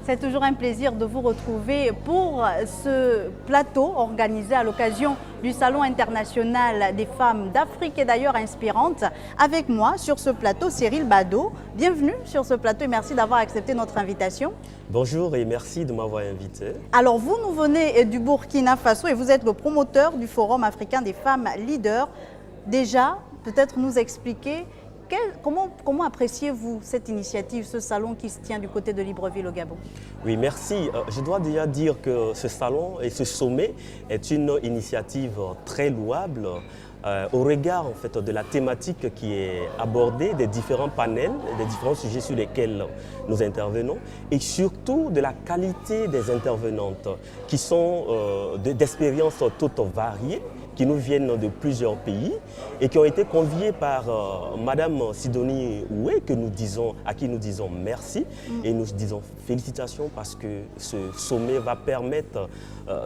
C'est toujours un plaisir de vous retrouver pour ce plateau organisé à l'occasion du Salon international des femmes d'Afrique et d'ailleurs inspirantes. Avec moi sur ce plateau, Cyril Bado. Bienvenue sur ce plateau et merci d'avoir accepté notre invitation. Bonjour et merci de m'avoir invité. Alors vous nous venez du Burkina Faso et vous êtes le promoteur du Forum africain des femmes leaders. Déjà, peut-être nous expliquer comment appréciez-vous cette initiative, ce salon qui se tient du côté de Libreville au Gabon? Oui, merci. Je dois déjà dire que ce salon et ce sommet est une initiative très louable au regard en fait, de la thématique qui est abordée, des différents panels, des différents sujets sur lesquels nous intervenons et surtout de la qualité des intervenantes qui sont d'expériences toutes variées, qui nous viennent de plusieurs pays et qui ont été conviés par Madame Sidonie Oué, à qui nous disons merci et nous disons félicitations parce que ce sommet va permettre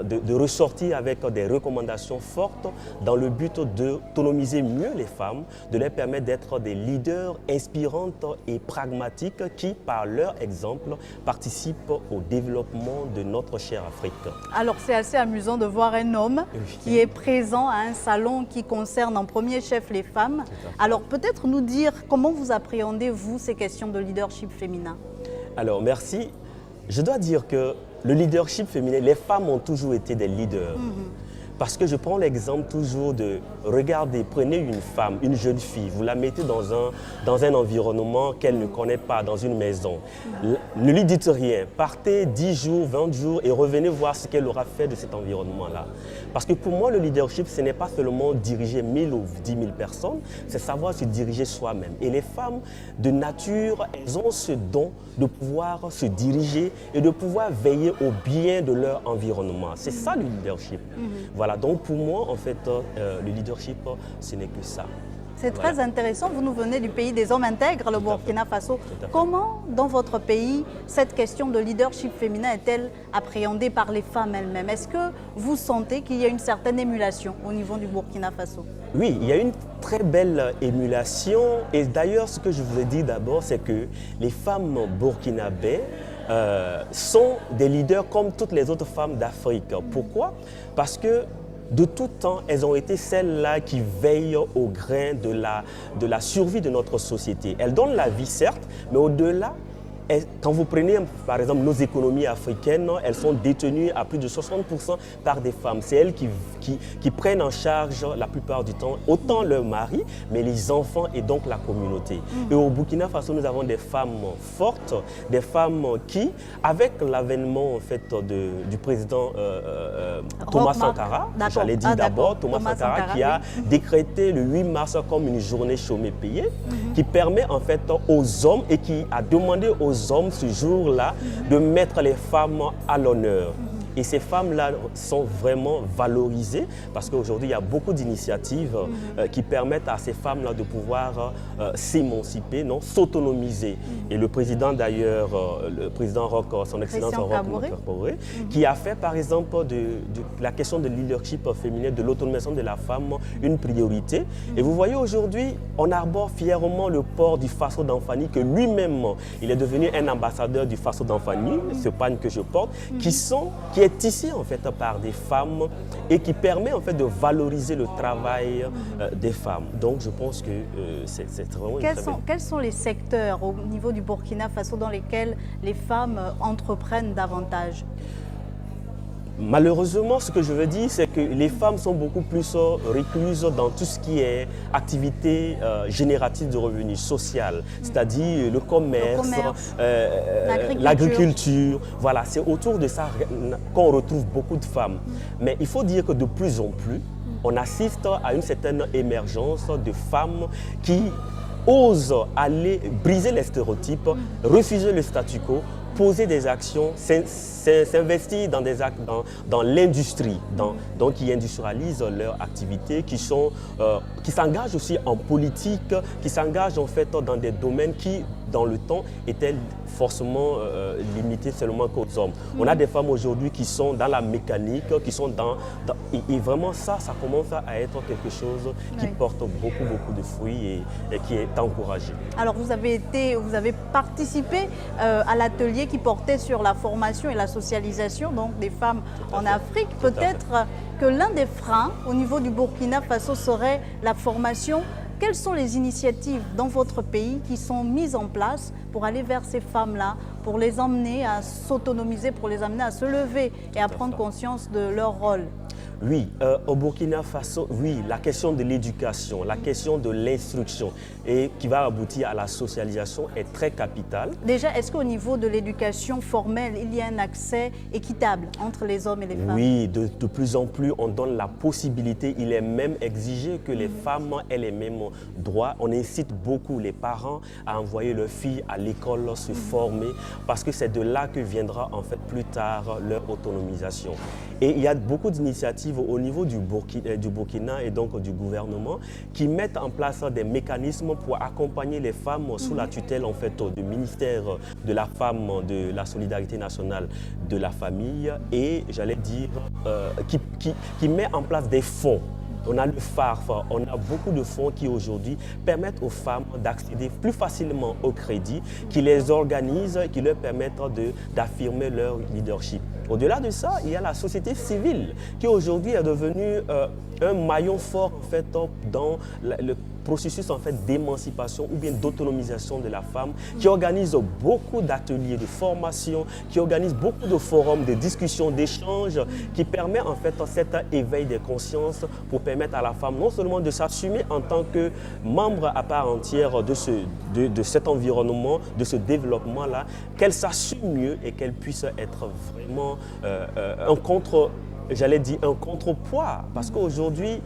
de ressortir avec des recommandations fortes dans le but d'autonomiser mieux les femmes, de les permettre d'être des leaders inspirantes et pragmatiques qui, par leur exemple, participent au développement de notre chère Afrique. Alors c'est assez amusant de voir un homme qui est présent à un salon qui concerne en premier chef les femmes. Alors peut-être nous dire comment vous appréhendez, vous, ces questions de leadership féminin? Alors merci. Je dois dire que le leadership féminin, les femmes ont toujours été des leaders. Parce que je prends l'exemple toujours de, regardez, prenez une femme, une jeune fille, vous la mettez dans un environnement qu'elle ne connaît pas, dans une maison. Ne lui dites rien, partez 10 jours, 20 jours et revenez voir ce qu'elle aura fait de cet environnement-là. Parce que pour moi, le leadership, ce n'est pas seulement diriger 1000 ou 10 000 personnes, c'est savoir se diriger soi-même. Et les femmes, de nature, elles ont ce don de pouvoir se diriger et de pouvoir veiller au bien de leur environnement. C'est ça le leadership. Voilà, donc pour moi, en fait, le leadership, ce n'est que ça. C'est très intéressant. Vous nous venez du pays des hommes intègres, le Burkina Faso. Comment, dans votre pays, cette question de leadership féminin est-elle appréhendée par les femmes elles-mêmes? Est-ce que vous sentez qu'il y a une certaine émulation au niveau du Burkina Faso? Oui, il y a une très belle émulation. Et d'ailleurs, ce que je vous ai dit d'abord, c'est que les femmes burkinabées sont des leaders comme toutes les autres femmes d'Afrique. Pourquoi? Parce que de tout temps, elles ont été celles-là qui veillent au grain de la survie de notre société. Elles donnent la vie, certes, mais au-delà, quand vous prenez par exemple nos économies africaines, elles sont détenues à plus de 60% par des femmes. C'est elles qui prennent en charge la plupart du temps autant leur mari, mais les enfants et donc la communauté. Et au Burkina Faso, nous avons des femmes fortes, des femmes qui, avec l'avènement en fait, du président Thomas Sankara, j'allais dire d'abord Thomas Sankara, qui a décrété le 8 mars comme une journée chômée payée, qui permet en fait aux hommes et qui a demandé aux hommes ce jour-là de mettre les femmes à l'honneur. Et ces femmes-là sont vraiment valorisées parce qu'aujourd'hui, il y a beaucoup d'initiatives qui permettent à ces femmes-là de pouvoir s'émanciper, s'autonomiser. Et le président d'ailleurs, le président Roch, son excellence Roch Kaboré, qui a fait par exemple de la question de leadership féminin, de l'autonomisation de la femme, une priorité. Et vous voyez aujourd'hui, on arbore fièrement le port du Faso d'Anfani, que lui-même, il est devenu un ambassadeur du Faso d'Anfani, ce pagne que je porte, qui est tissé en fait par des femmes et qui permet en fait de valoriser le travail des femmes. Donc je pense que c'est vraiment Quels sont les secteurs au niveau du Burkina Faso dans lesquels les femmes entreprennent davantage? Malheureusement, ce que je veux dire, c'est que les femmes sont beaucoup plus recluses dans tout ce qui est activité générative de revenus social, c'est-à-dire le commerce, l'agriculture. Voilà, c'est autour de ça qu'on retrouve beaucoup de femmes. Mais il faut dire que de plus en plus, on assiste à une certaine émergence de femmes qui osent aller briser les stéréotypes, refuser le statu quo, poser des actions, s'investir dans des actes dans l'industrie, donc qui industrialisent leur activité, qui s'engagent aussi en politique, qui s'engagent en fait dans des domaines qui, dans le temps est-elle forcément limitée seulement qu'aux hommes? On a des femmes aujourd'hui qui sont dans la mécanique, qui sont et vraiment ça commence à être quelque chose qui porte beaucoup de fruits et qui est encouragé. Alors vous avez participé à l'atelier qui portait sur la formation et la socialisation donc des femmes en Afrique. Peut-être que l'un des freins au niveau du Burkina Faso serait la formation. Quelles sont les initiatives dans votre pays qui sont mises en place pour aller vers ces femmes-là, pour les emmener à s'autonomiser, pour les amener à se lever et à prendre conscience de leur rôle? Oui, au Burkina Faso, oui, la question de l'éducation, la question de l'instruction et qui va aboutir à la socialisation est très capitale. Déjà, est-ce qu'au niveau de l'éducation formelle, il y a un accès équitable entre les hommes et les femmes? Oui, de plus en plus, on donne la possibilité, il est même exigé que les femmes aient les mêmes droits. On incite beaucoup les parents à envoyer leurs filles à l'école se former parce que c'est de là que viendra en fait plus tard leur autonomisation. Et il y a beaucoup d'initiatives au niveau du Burkina et donc du gouvernement qui mettent en place des mécanismes pour accompagner les femmes sous la tutelle en fait du ministère de la femme, de la solidarité nationale, de la famille et j'allais dire qui met en place des fonds. On a le FARF, on a beaucoup de fonds qui aujourd'hui permettent aux femmes d'accéder plus facilement au crédit, qui les organisent, qui leur permettent d'affirmer leur leadership. Au-delà de ça, il y a la société civile qui aujourd'hui est devenue un maillon fort en fait, dans le processus en fait, d'émancipation ou bien d'autonomisation de la femme, qui organise beaucoup d'ateliers de formation, qui organise beaucoup de forums, de discussions, d'échanges, qui permet en fait cet éveil des consciences pour permettre à la femme non seulement de s'assumer en tant que membre à part entière de cet environnement, de ce développement-là, qu'elle s'assume mieux et qu'elle puisse être vraiment j'allais dire un contrepoids, parce qu'aujourd'hui,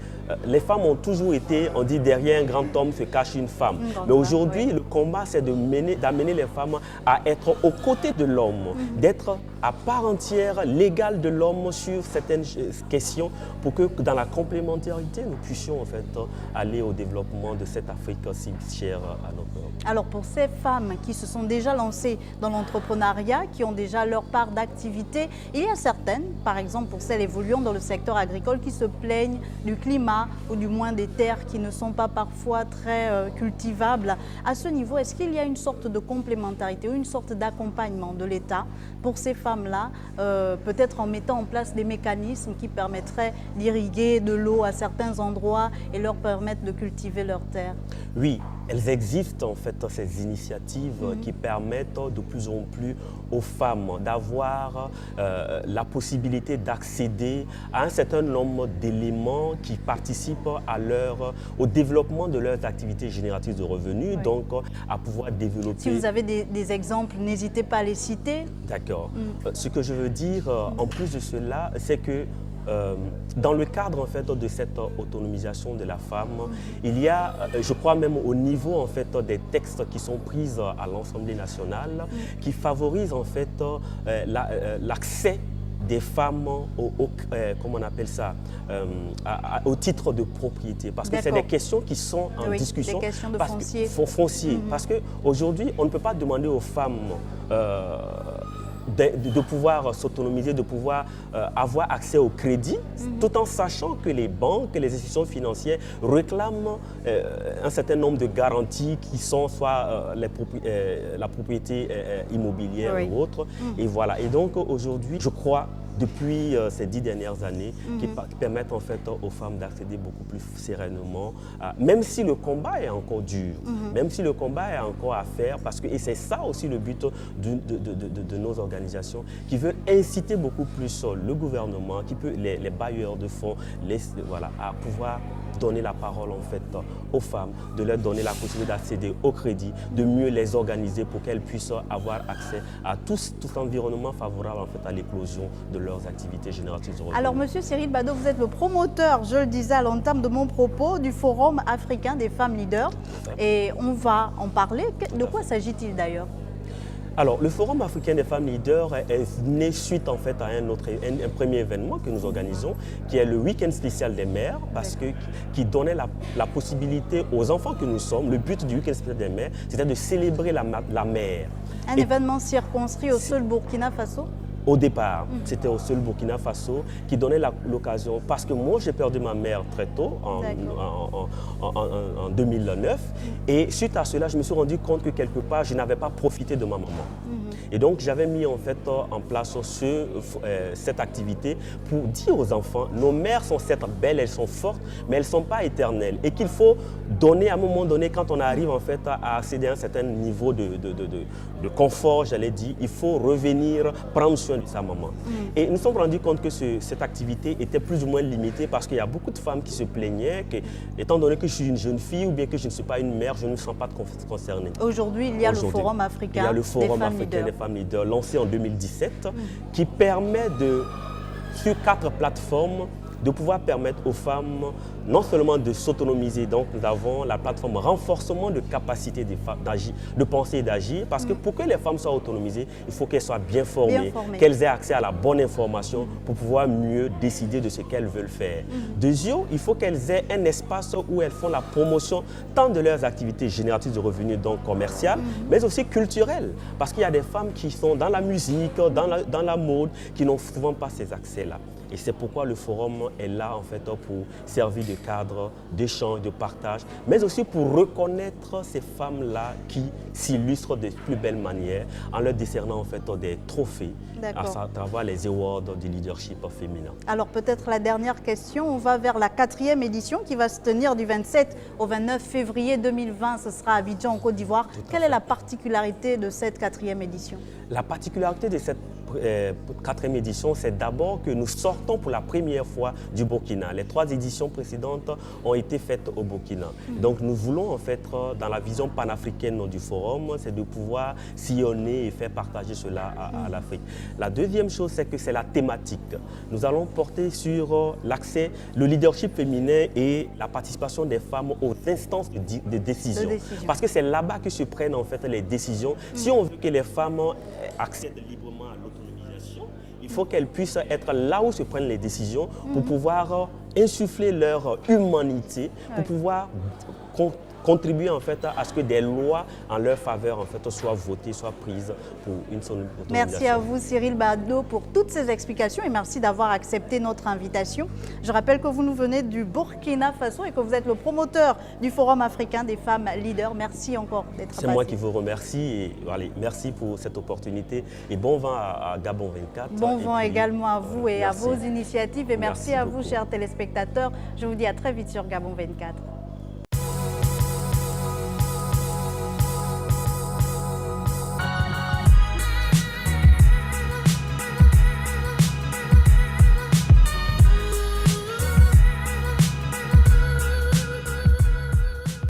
les femmes ont toujours été, on dit derrière un grand homme se cache une femme. Mais aujourd'hui, le combat, c'est d'amener les femmes à être aux côtés de l'homme, d'être à part entière, l'égale de l'homme sur certaines questions pour que dans la complémentarité, nous puissions en fait aller au développement de cette Afrique si chère à notre homme. Alors pour ces femmes qui se sont déjà lancées dans l'entrepreneuriat, qui ont déjà leur part d'activité, il y a certaines, par exemple pour celles évoluant dans le secteur agricole, qui se plaignent du climat ou du moins des terres qui ne sont pas parfois très cultivables. À ce niveau, est-ce qu'il y a une sorte de complémentarité ou une sorte d'accompagnement de l'État pour ces femmes-là, peut-être en mettant en place des mécanismes qui permettraient d'irriguer de l'eau à certains endroits et leur permettre de cultiver leurs terres? Oui, elles existent en fait, ces initiatives qui permettent de plus en plus aux femmes d'avoir la possibilité d'accéder à un certain nombre d'éléments qui participent au développement de leurs activités génératrices de revenus, donc à pouvoir développer. Si vous avez des exemples, n'hésitez pas à les citer. D'accord. Ce que je veux dire en plus de cela, c'est que dans le cadre en fait, de cette autonomisation de la femme, il y a, je crois même au niveau en fait, des textes qui sont pris à l'Assemblée nationale, qui favorisent en fait, l'accès des femmes comment on appelle ça, au titre de propriété. Parce que c'est des questions qui sont en discussion. Des questions de foncier. Parce qu'aujourd'hui, on ne peut pas demander aux femmes de pouvoir s'autonomiser, de pouvoir avoir accès au crédit, tout en sachant que les banques, les institutions financières réclament un certain nombre de garanties qui sont soit la propriété immobilière ou autre. Et voilà. Et donc aujourd'hui, je crois, depuis ces 10 dernières années, qui permettent en fait aux femmes d'accéder beaucoup plus sereinement, même si le combat est encore dur, même si le combat est encore à faire, parce que, et c'est ça aussi le but de nos organisations, qui veulent inciter beaucoup plus le gouvernement, les bailleurs de fonds, voilà, à pouvoir donner la parole en fait aux femmes, de leur donner la possibilité d'accéder au crédit, de mieux les organiser pour qu'elles puissent avoir accès à tout environnement favorable en fait à l'éclosion de leurs activités génératrices de revenus. Alors Monsieur Cyril Bado, vous êtes le promoteur, je le disais à l'entame de mon propos, du Forum africain des femmes leaders et on va en parler. De quoi s'agit-il d'ailleurs? Alors, le Forum africain des femmes leaders est né suite en fait à un premier événement que nous organisons, qui est le week-end spécial des mères, qui donnait la possibilité aux enfants que nous sommes, le but du week-end spécial des mères, c'était de célébrer la mère. Un événement circonscrit au seul Burkina Faso? Au départ, c'était au seul Burkina Faso qui donnait l'occasion, parce que moi j'ai perdu ma mère très tôt, en 2009, et suite à cela, je me suis rendu compte que quelque part, je n'avais pas profité de ma maman. Et donc j'avais mis en fait en place cette activité pour dire aux enfants, nos mères sont certes belles, elles sont fortes, mais elles ne sont pas éternelles, et qu'il faut donner à un moment donné, quand on arrive en fait à accéder à un certain niveau de confort, j'allais dire, il faut revenir prendre soin de sa maman. Et nous nous sommes rendus compte que cette activité était plus ou moins limitée, parce qu'il y a beaucoup de femmes qui se plaignaient que, étant donné que je suis une jeune fille ou bien que je ne suis pas une mère, je ne me sens pas concernée. Aujourd'hui, il y a le Forum africain des femmes leaders, lancé en 2017, qui permet sur 4 plateformes, de pouvoir permettre aux femmes non seulement de s'autonomiser. Donc nous avons la plateforme renforcement de capacité des femmes d'agir, de penser et d'agir, parce que pour que les femmes soient autonomisées, il faut qu'elles soient bien formées, qu'elles aient accès à la bonne information pour pouvoir mieux décider de ce qu'elles veulent faire. Deuxièmement, il faut qu'elles aient un espace où elles font la promotion tant de leurs activités génératrices de revenus, donc commerciales, mais aussi culturelles, parce qu'il y a des femmes qui sont dans la musique, dans la mode, qui n'ont souvent pas ces accès-là. Et c'est pourquoi le forum est là en fait pour servir de cadre d'échange, de partage, mais aussi pour reconnaître ces femmes-là qui s'illustrent de plus belle manière en leur décernant en fait des trophées à travers les awards du leadership féminin. Alors peut-être la dernière question, on va vers la 4e édition qui va se tenir du 27 au 29 février 2020. Ce sera à Abidjan en Côte d'Ivoire. Quelle est la particularité de cette 4e édition? La particularité de cette 4e édition, c'est d'abord que nous sortons pour la première fois du Burkina. Les 3 éditions précédentes ont été faites au Burkina. Donc nous voulons en fait, dans la vision panafricaine du forum, c'est de pouvoir sillonner et faire partager cela à l'Afrique. La deuxième chose, c'est que c'est la thématique. Nous allons porter sur l'accès, le leadership féminin et la participation des femmes aux instances de décision. Parce que c'est là-bas que se prennent en fait les décisions. Si on veut que les femmes accèdent librement à l'autonomisation, il faut qu'elles puissent être là où se prennent les décisions pour pouvoir insuffler leur humanité, pour pouvoir contribuer en fait à ce que des lois en leur faveur en fait soient votées, soient prises pour une seule autonomisation. Merci à vous Cyril Bado pour toutes ces explications et merci d'avoir accepté notre invitation. Je rappelle que vous nous venez du Burkina Faso et que vous êtes le promoteur du Forum africain des femmes leaders. Merci encore d'être passé. C'est moi qui vous remercie et allez, merci pour cette opportunité et bon vent à Gabon 24. Bon vent également à vous et à vos initiatives et merci à vous chers téléspectateurs. Je vous dis à très vite sur Gabon 24.